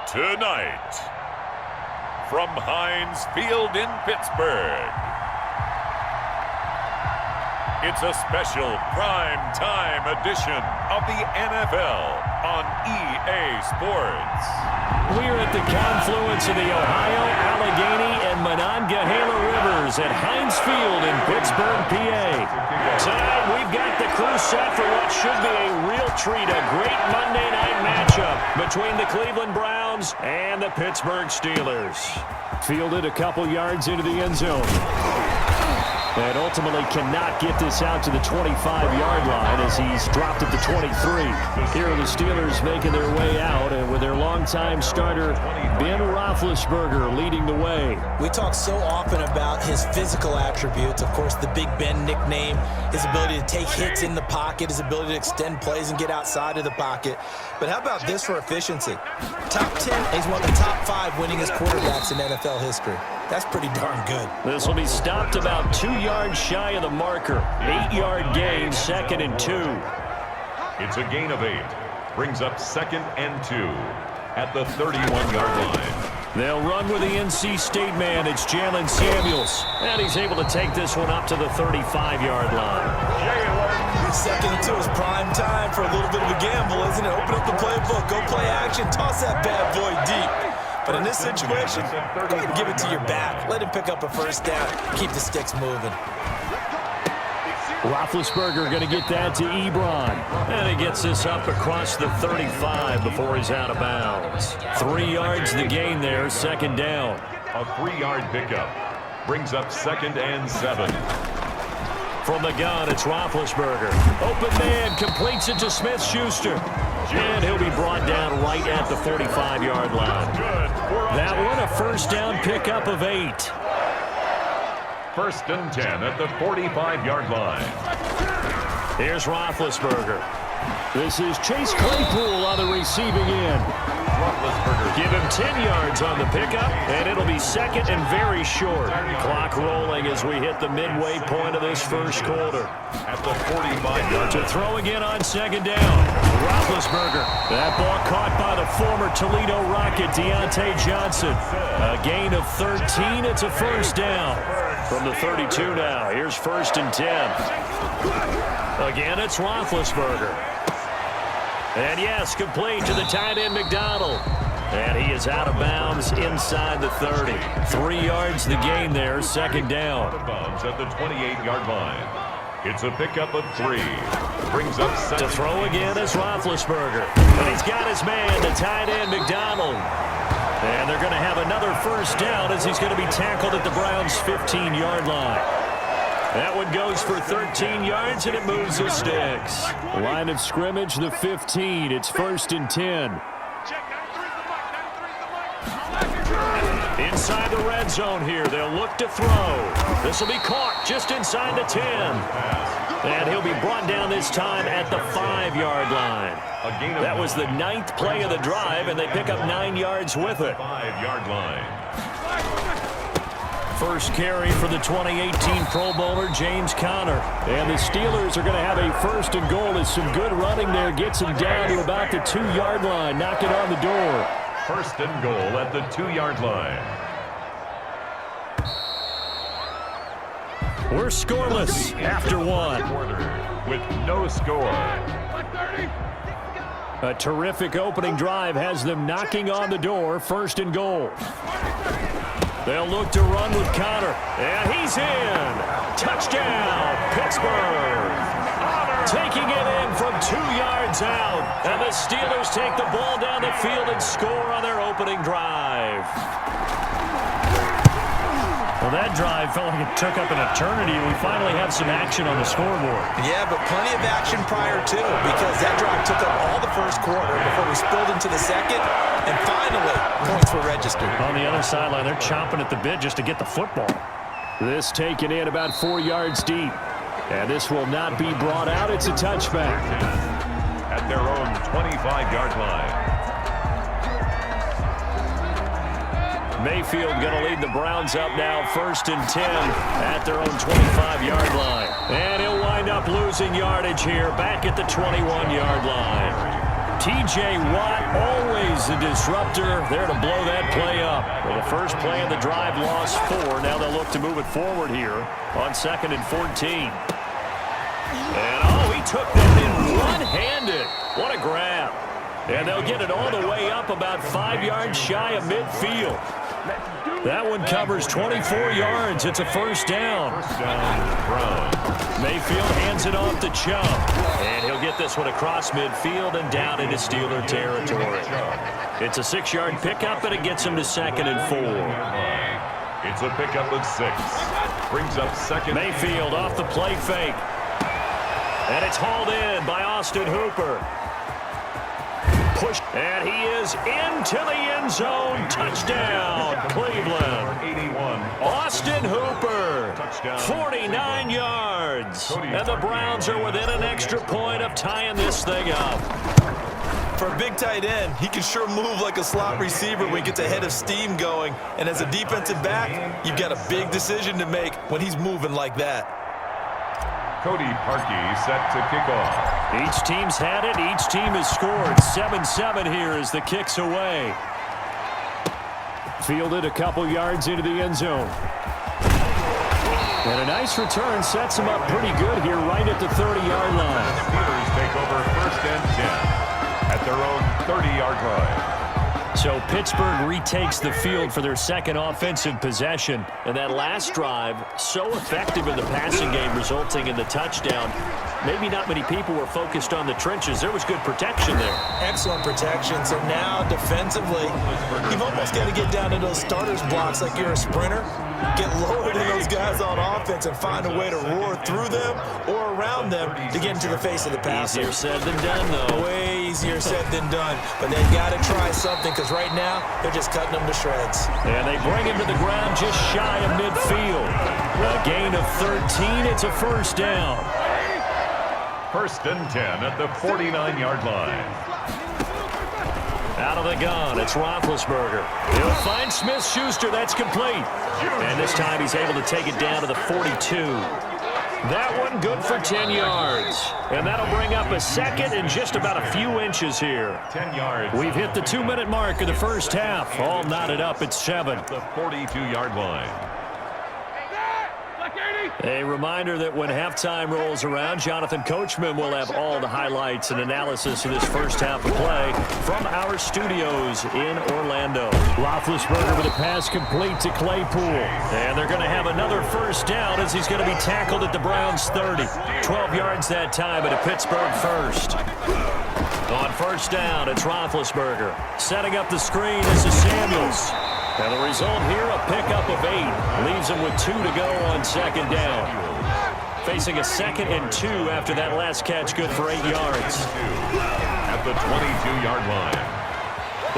Tonight, from Heinz Field in Pittsburgh, it's a special prime-time edition of the NFL on EA Sports. We're at the confluence of the Ohio, Allegheny, and Monongahela Rivers at Heinz Field in Pittsburgh, PA. Tonight, we've got the crew set for what should be a real treat, a great Monday night matchup between the Cleveland Browns and the Pittsburgh Steelers. Fielded a couple yards into the end zone. And ultimately cannot get this out to the 25-yard line as he's dropped at the 23. Here are the Steelers making their way out, and with their longtime starter, Ben Roethlisberger, leading the way. We talk so often about his physical attributes. Of course, the Big Ben nickname, his ability to take hits in the pocket, his ability to extend plays and get outside of the pocket. But how about this for efficiency? Top 10, he's one of the top 5 winningest quarterbacks in NFL history. That's pretty darn good. This will be stopped about 2 yards shy of the marker. 8-yard gain, 2nd and 2. It's a gain of 8. Brings up 2nd and 2 at the 31-yard line. They'll run with the NC State man. It's Jalen Samuels. And he's able to take this one up to the 35-yard line. 2nd and 2 is prime time for a little bit of a gamble, isn't it? Open up the playbook, go play action, toss that bad boy deep. But in this situation, go ahead and give it to your back. Let him pick up a first down. Keep the sticks moving. Roethlisberger going to get that to Ebron. And he gets this up across the 35 before he's out of bounds. 3 yards the gain there, 2nd down. A 3-yard pickup. Brings up 2nd and 7. From the gun, it's Roethlisberger. Open man, completes it to Smith-Schuster. And he'll be brought down right at the 45-yard line. That one, a first down pickup of 8. 1st and 10 at the 45-yard line. Here's Roethlisberger. This is Chase Claypool on the receiving end. Give him 10 yards on the pickup, and it'll be 2nd and very short. Clock rolling as we hit the midway point of this first quarter. At the 45-yard to throw again on 2nd down. Roethlisberger. That ball caught by the former Toledo Rocket, Deontay Johnson. A gain of 13. It's a first down. From the 32 now. Here's 1st and 10. Again, it's Roethlisberger. And yes, complete to the tight end McDonald. And he is out of bounds inside the 30. 3 yards the gain there, 2nd down. Out of bounds at the 28-yard line. It's a pickup of 3. Brings up 7. To throw again is Roethlisberger. And he's got his man, the tight end McDonald. And they're going to have another first down as he's going to be tackled at the Browns' 15-yard line. That one goes for 13 yards, and it moves the sticks. Line of scrimmage, the 15. It's 1st and 10. Inside the red zone here. They'll look to throw. This will be caught just inside the 10. And he'll be brought down this time at the 5-yard line. That was the 9th play of the drive, and they pick up 9 yards with it. 5-yard line. First carry for the 2018 Pro Bowler, James Conner. And the Steelers are going to have a 1st and goal as some good running there gets him down to about the 2-yard line, knocking on the door. 1st and goal at the 2-yard line. We're scoreless after 1. With no score. A terrific opening drive has them knocking on the door, 1st and goal. They'll look to run with Conner, and he's in. Touchdown, Pittsburgh. Taking it in from 2 yards out, and the Steelers take the ball down the field and score on their opening drive. Well, that drive felt like it took up an eternity, and we finally have some action on the scoreboard. Yeah, but plenty of action prior to, because that drive took up all the first quarter before we spilled into the second, and finally, points were registered. On the other sideline, they're chomping at the bit just to get the football. This taken in about 4 yards deep. And this will not be brought out. It's a touchback. At their own 25-yard line. Mayfield going to lead the Browns up now, 1st and 10 at their own 25-yard line. And he'll wind up losing yardage here back at the 21-yard line. T.J. Watt, always a disruptor, there to blow that play up. Well, the first play of the drive lost 4. Now they'll look to move it forward here on 2nd and 14. And, oh, he took that in one-handed. What a grab. And they'll get it all the way up about 5 yards shy of midfield. That one covers 24 yards. It's a first down. First down, Mayfield hands it off to Chubb. And he'll get this one across midfield and down into Steeler territory. It's a 6-yard pickup, and it gets him to 2nd and 4. It's a pickup of 6. Brings up 2nd. Mayfield off the play fake. And it's hauled in by Austin Hooper. Push, and he is into the end zone. Touchdown, Cleveland. 81. Austin Hooper, Touchdown. 49 yards. And the Browns are within an extra point of tying this thing up. For a big tight end, he can sure move like a slot receiver when he gets a head of steam going. And as a defensive back, you've got a big decision to make when he's moving like that. Cody Parkey set to kick off. Each team's had it. Each team has scored. 7-7 here as the kick's away. Fielded a couple yards into the end zone. And a nice return sets him up pretty good here right at the 30-yard line. Steelers take over 1st and 10 at their own 30-yard line. So Pittsburgh retakes the field for their second offensive possession. And that last drive, so effective in the passing game, resulting in the touchdown. Maybe not many people were focused on the trenches. There was good protection there. Excellent protection. So now defensively, you've almost got to get down to those starters blocks like you're a sprinter. Get lower than those guys on offense and find a way to roar through them or around them to get into the face of the passer. Easier said than done, though. Way easier said than done. But they've got to try something because right now they're just cutting them to shreds. And they bring him to the ground just shy of midfield. A gain of 13. It's a first down. 1st and 10 at the 49-yard line. Out of the gun, it's Roethlisberger. He'll find Smith-Schuster. That's complete. And this time he's able to take it down to the 42. That one good for 10 yards. And that'll bring up a 2nd and just about a few inches here. 10 yards. We've hit the 2-minute mark of the first half. All knotted up at 7. The 42-yard line. A reminder that when halftime rolls around, Jonathan Coachman will have all the highlights and analysis of this first half of play from our studios in Orlando. Roethlisberger with a pass complete to Claypool. And they're going to have another first down as he's going to be tackled at the Browns' 30. 12 yards that time at a Pittsburgh first. On first down, it's Roethlisberger. Setting up the screen, this is Samuels. And the result here, a pickup of 8. Leaves him with 2 to go on 2nd down. Facing a 2nd and 2 after that last catch, good for 8 yards. At the 22-yard line.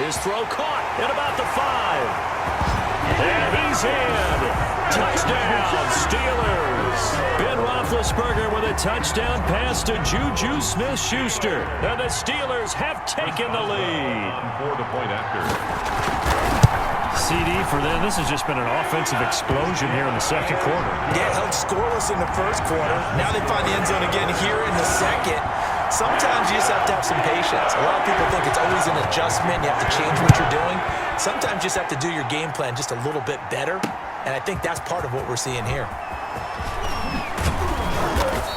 His throw caught at about the 5. And he's in. Touchdown, Steelers. Ben Roethlisberger with a touchdown pass to Juju Smith-Schuster. And the Steelers have taken the lead. For the point after. CD for them. This has just been an offensive explosion here in the second quarter. Yeah, held scoreless in the first quarter. Now they find the end zone again here in the second. Sometimes you just have to have some patience. A lot of people think it's always an adjustment. You have to change what you're doing. Sometimes you just have to do your game plan just a little bit better. And I think that's part of what we're seeing here.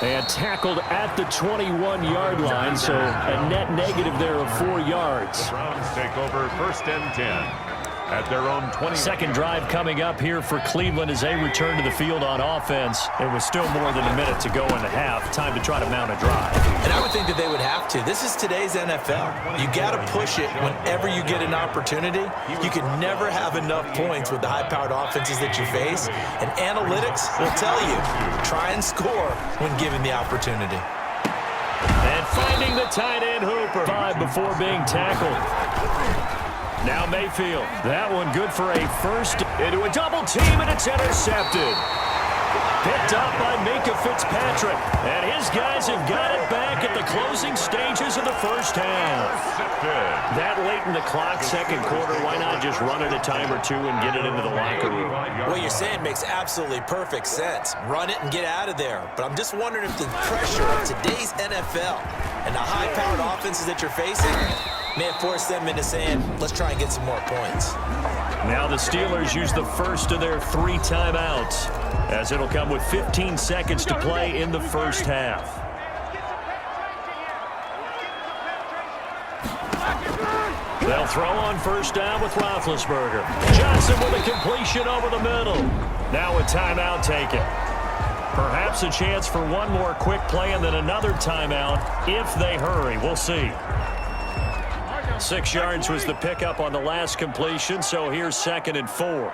And tackled at the 21-yard line, so a net negative there of 4 yards. The Browns take over 1st and 10 at their own 20. Second drive coming up here for Cleveland as they return to the field on offense. It was still more than a minute to go in the half. Time to try to mount a drive. And I would think that they would have to. This is today's NFL. You got to push it whenever you get an opportunity. You can never have enough points with the high-powered offenses that you face. And analytics will tell you, try and score when given the opportunity. And finding the tight end Hooper. 5 before being tackled. Now Mayfield. That one good for a first. Into a double team, and it's intercepted. Picked up by Minka Fitzpatrick. And his guys have got it back at the closing stages of the first half. That late in the clock, second quarter, why not just run it a time or two and get it into the locker room? What you're saying makes absolutely perfect sense. Run it and get out of there. But I'm just wondering if the pressure of today's NFL And the high-powered offenses that you're facing may have forced them into saying, let's try and get some more points. Now the Steelers use the first of their 3 timeouts, as it'll come with 15 seconds to play in the first half. They'll throw on first down with Roethlisberger. Johnson with a completion over the middle. Now a timeout taken. Perhaps a chance for one more quick play and then another timeout if they hurry. We'll see. 6 yards was the pickup on the last completion, so here's 2nd and 4.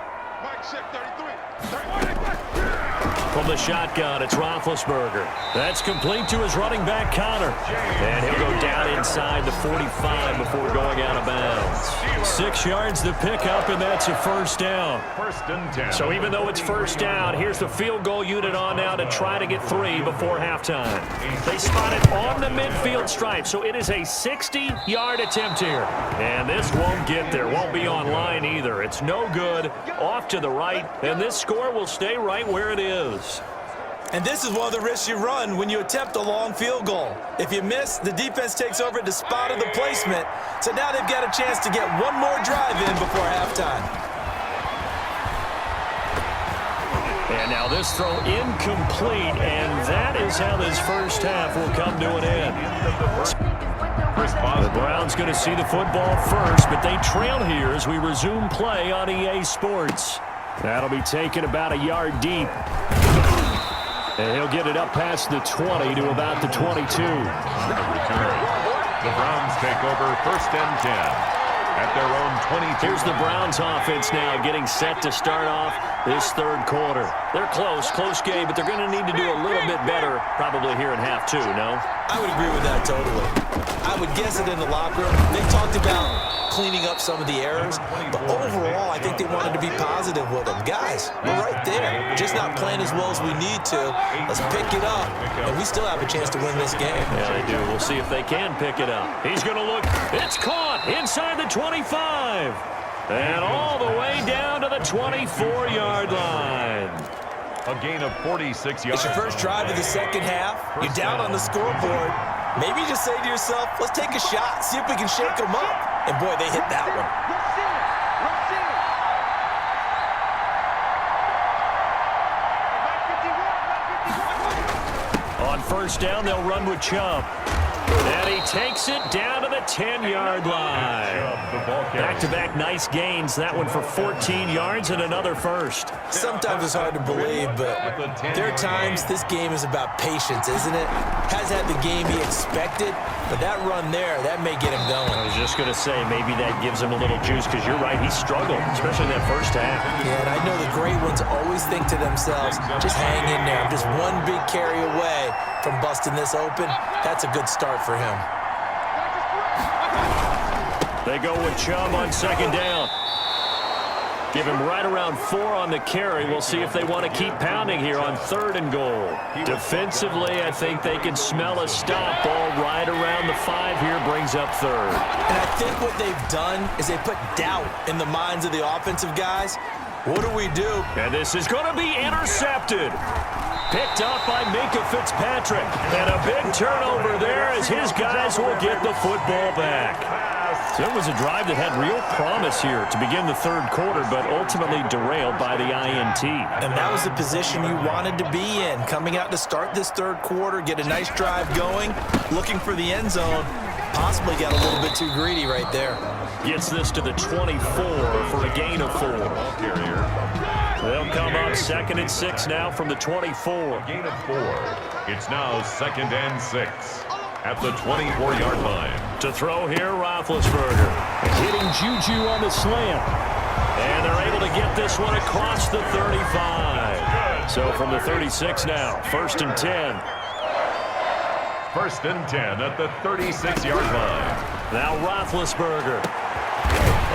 From the shotgun, it's Roethlisberger. That's complete to his running back, Connor. And he'll go down inside the 45 before going out of bounds. 6 yards the pickup, and that's a first down. 1st and 10. So even though it's first down, here's the field goal unit on now to try to get 3 before halftime. They spot it on the midfield stripe, so it is a 60-yard attempt here. And this won't get there, won't be on line either. It's no good, off to the right, and this score will stay right where it is. And this is one of the risks you run when you attempt a long field goal. If you miss, the defense takes over at the spot of the placement. So now they've got a chance to get one more drive in before halftime. And now this throw incomplete, and that is how this first half will come to an end. The Browns going to see the football first, but they trail here as we resume play on EA Sports. That'll be taken about a yard deep. And he'll get it up past the 20 to about the 22. The Browns take over 1st and 10 at their own 22. Here's the Browns offense now getting set to start off this 3rd quarter. They're close game, but they're going to need to do a little bit better probably here in half 2, no? I would agree with that totally. I would guess it in the locker room. They talked about cleaning up some of the errors, but overall, I think they wanted to be positive with them. Guys, we're right there. Just not playing as well as we need to. Let's pick it up, and we still have a chance to win this game. Yeah, they do. We'll see if they can pick it up. He's going to look. It's caught inside the 25. And all the way down to the 24-yard line. A gain of 46 yards. It's your first drive of the second half. You're down on the scoreboard. Maybe you just say to yourself, let's take a shot, see if we can shake them up. And, boy, they hit that one. On first down, they'll run with Chubb. And he takes it down to the 10-yard line. Back-to-back nice gains. That one for 14 yards and another first. Sometimes it's hard to believe, but there are times this game is about patience, isn't it? Has had the game he expected, but that run there, that may get him going. I was just going to say, maybe that gives him a little juice, because you're right, he struggled, especially in that first half. Yeah, and I know the great ones always think to themselves, just hang in there. I'm just one big carry away from busting this open. That's a good start for him. They go with Chubb on 2nd down. Give him right around 4 on the carry. We'll see if they want to keep pounding here on 3rd and goal. Defensively, I think they can smell a stop. Ball right around the 5 here, brings up 3rd. And I think what they've done is they put doubt in the minds of the offensive guys. What do we do? And this is going to be intercepted. Picked up by Minkah Fitzpatrick. And a big turnover there as his guys will get the football back. So it was a drive that had real promise here to begin the 3rd quarter, but ultimately derailed by the INT. And that was the position you wanted to be in, coming out to start this 3rd quarter, get a nice drive going, looking for the end zone. Possibly got a little bit too greedy right there. Gets this to the 24 for a gain of 4. They'll come up 2nd and 6 now from the 24. Gain of 4. It's now 2nd and 6 at the 24-yard line. To throw here, Roethlisberger. Hitting Juju on the slant. And they're able to get this one across the 35. So from the 36 now, 1st and 10. 1st and 10 at the 36-yard line. Now Roethlisberger.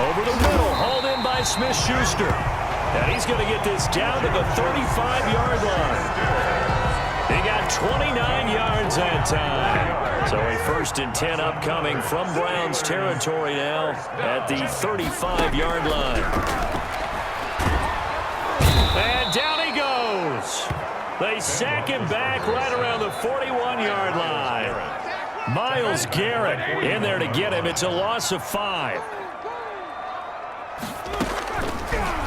Over the middle, hauled in by Smith-Schuster. And he's going to get this down to the 35-yard line. He got 29 yards that time. So a 1st and 10 upcoming from Browns territory now at the 35-yard line. And down he goes. They sack him back right around the 41-yard line. Myles Garrett in there to get him. It's a loss of 5.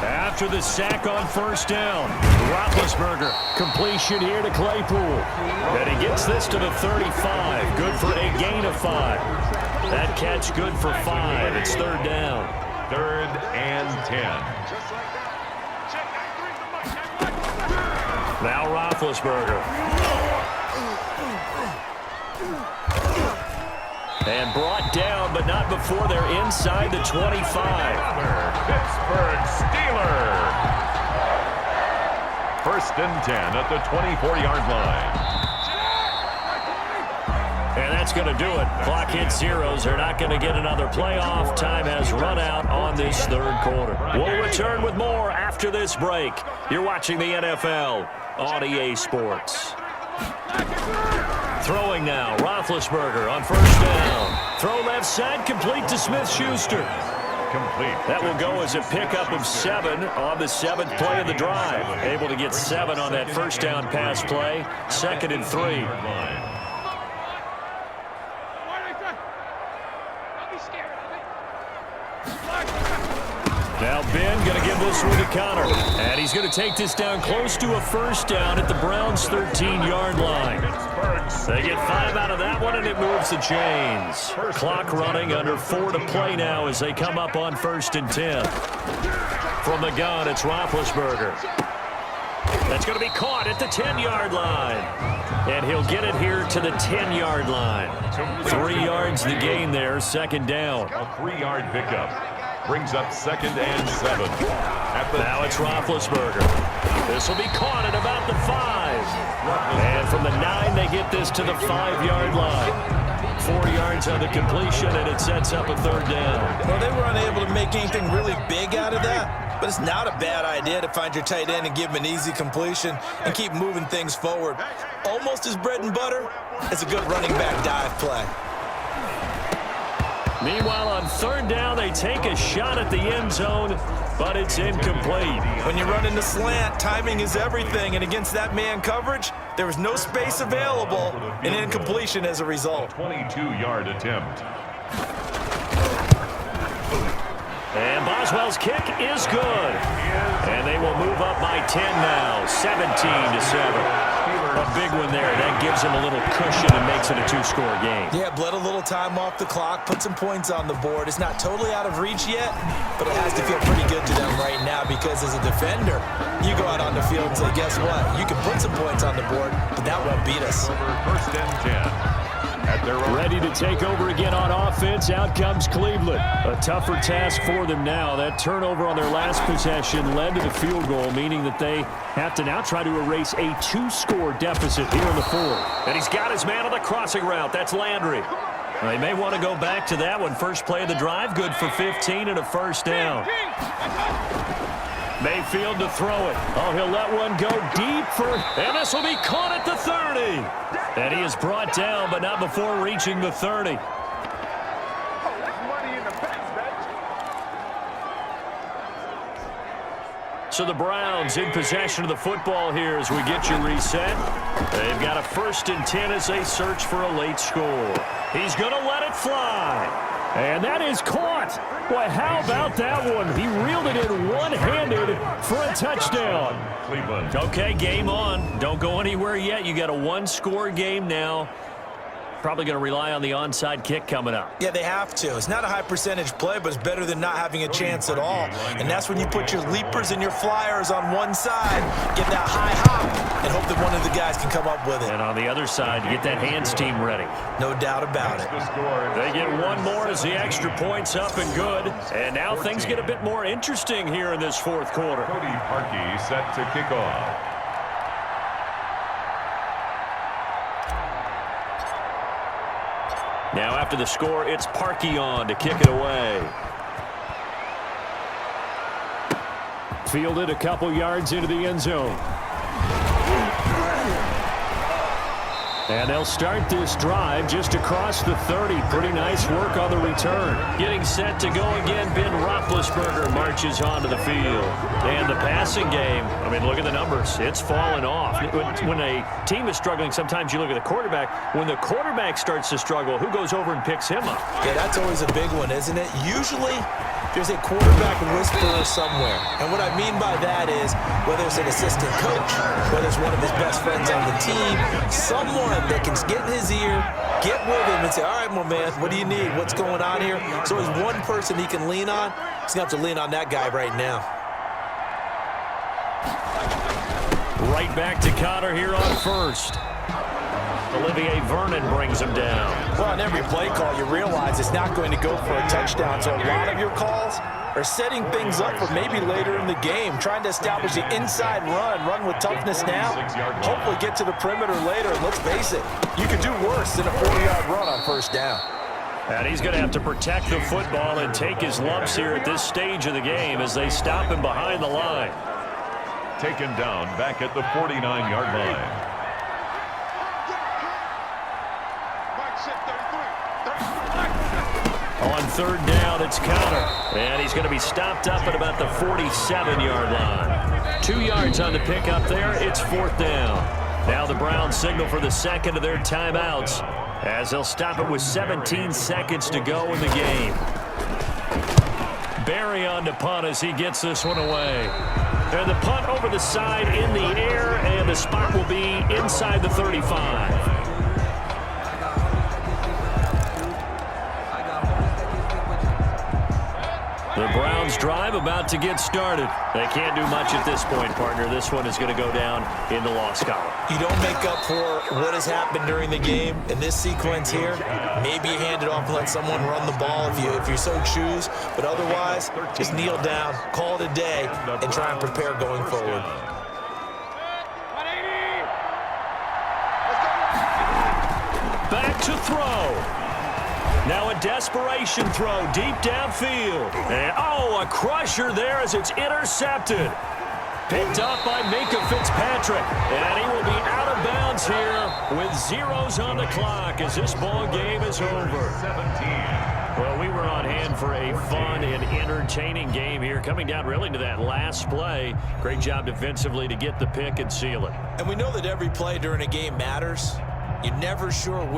After the sack on first down, Roethlisberger, completion here to Claypool. And he gets this to the 35. Good for a gain of 5. That catch good for 5. It's third down. 3rd and 10. Now Roethlisberger. And brought down, but not before they're inside the 25. Pittsburgh Steelers. 1st and 10 at the 24-yard line. And that's going to do it. Clock hits zeros. They're not going to get another playoff. Time has run out on this third quarter. We'll return with more after this break. You're watching the NFL on EA Sports. Throwing now, Roethlisberger on first down. Throw left side, complete to Smith-Schuster. Complete. That will go as a pickup of 7 on the 7th play of the drive. Able to get 7 on that first down pass play. 2nd and 3. Now Ben going to give this one to Connor. And he's going to take this down close to a first down at the Browns' 13-yard line. They get 5 out of that one, and it moves the chains. Clock running, under 4 to play now as they come up on 1st and 10. From the gun, it's Roethlisberger. That's going to be caught at the 10-yard line. And he'll get it here to the 10-yard line. 3 yards the gain there, 2nd down. A 3-yard pickup. Brings up 2nd and 7. Now it's Roethlisberger. This will be caught at about the 5. And from the 9, they get this to the 5-yard line. 4 yards on the completion, and it sets up a 3rd down. Well, they were unable to make anything really big out of that, but it's not a bad idea to find your tight end and give him an easy completion and keep moving things forward. Almost as bread and butter as a good running back dive play. Meanwhile, on 3rd down, they take a shot at the end zone, but it's incomplete. When you run into slant, timing is everything, and against that man coverage, there was no space available, and incompletion as a result. 22-yard attempt. And Boswell's kick is good. And they will move up by 10 now, 17-7. A big one there. That gives them a little cushion and makes it a 2-score game. Yeah, bled a little time off the clock, put some points on the board. It's not totally out of reach yet, but it has to feel pretty good to them right now because as a defender, you go out on the field and say, guess what? You can put some points on the board, but that won't beat us. 1st and 10. Ready to take over again on offense. Out comes Cleveland. A tougher task for them now. That turnover on their last possession led to the field goal, meaning that they have to now try to erase a 2-score deficit here in the 4th. And he's got his man on the crossing route. That's Landry. They may want to go back to that one. First play of the drive, good for 15 and a 1st down. Mayfield to throw it. Oh, he'll let one go deep and this will be caught at the 30. And he is brought down, but not before reaching the 30. So the Browns in possession of the football here as we get you reset. They've got a 1st and 10 as they search for a late score. He's going to let it fly. And that is caught. Boy, how about that one? He reeled it in one-handed for a touchdown. Cleveland. Okay, game on. Don't go anywhere yet. You got a 1-score game now. Probably going to rely on the onside kick coming up. Yeah, they have to. It's not a high percentage play, but it's better than not having a chance at all. And that's when you put your leapers and your flyers on one side, get that high hop, and hope that one of the guys can come up with it. And on the other side, you get that hands team ready. No doubt about it. They get one more as the extra point's up and good. And now things get a bit more interesting here in this 4th quarter. Cody Parkey set to kick off. Now after the score, it's Parkey on to kick it away. Fielded a couple yards into the end zone. And they'll start this drive just across the 30. Pretty nice work on the return. Getting set to go again, Ben Roethlisberger marches onto the field. And the passing game, I mean, look at the numbers. It's fallen off. When a team is struggling, sometimes you look at the quarterback. When the quarterback starts to struggle, who goes over and picks him up? Yeah, that's always a big one, isn't it? Usually, there's a quarterback whisperer somewhere. And what I mean by that is, whether it's an assistant coach, whether it's one of his best friends on the team, someone that can get in his ear, get with him and say, all right, my man, what do you need? What's going on here? So there's one person he can lean on. He's going to have to lean on that guy right now. Right back to Connor here on first. Olivier Vernon brings him down. Well, on every play call, you realize it's not going to go for a touchdown. So a lot of your calls are setting things up for maybe later in the game, trying to establish the inside run with toughness now, hopefully get to the perimeter later. And let's face it, you could do worse than a 40-yard run on first down. And he's going to have to protect the football and take his lumps here at this stage of the game as they stop him behind the line. Taken down back at the 49-yard line. On third down, it's Connor. And he's going to be stopped up at about the 47-yard line. 2 yards on the pickup there. It's fourth down. Now the Browns signal for the second of their timeouts as they'll stop it with 17 seconds to go in the game. Barry on to punt as he gets this one away. And the punt over the side in the air, and the spot will be inside the 35. The Browns drive about to get started. They can't do much at this point, partner. This one is going to go down in the loss column. You don't make up for what has happened during the game in this sequence here. Maybe you hand it off and let someone run the ball if you so choose. But otherwise, just kneel down, call it a day, and try and prepare going forward. Back to throw. Now a desperation throw deep downfield. And, a crusher there as it's intercepted. Picked up by Minka Fitzpatrick. And he will be out of bounds here with zeros on the clock as this ball game is over. 17. Well, we were on hand for a fun and entertaining game here, coming down really to that last play. Great job defensively to get the pick and seal it. And we know that every play during a game matters. You're never sure which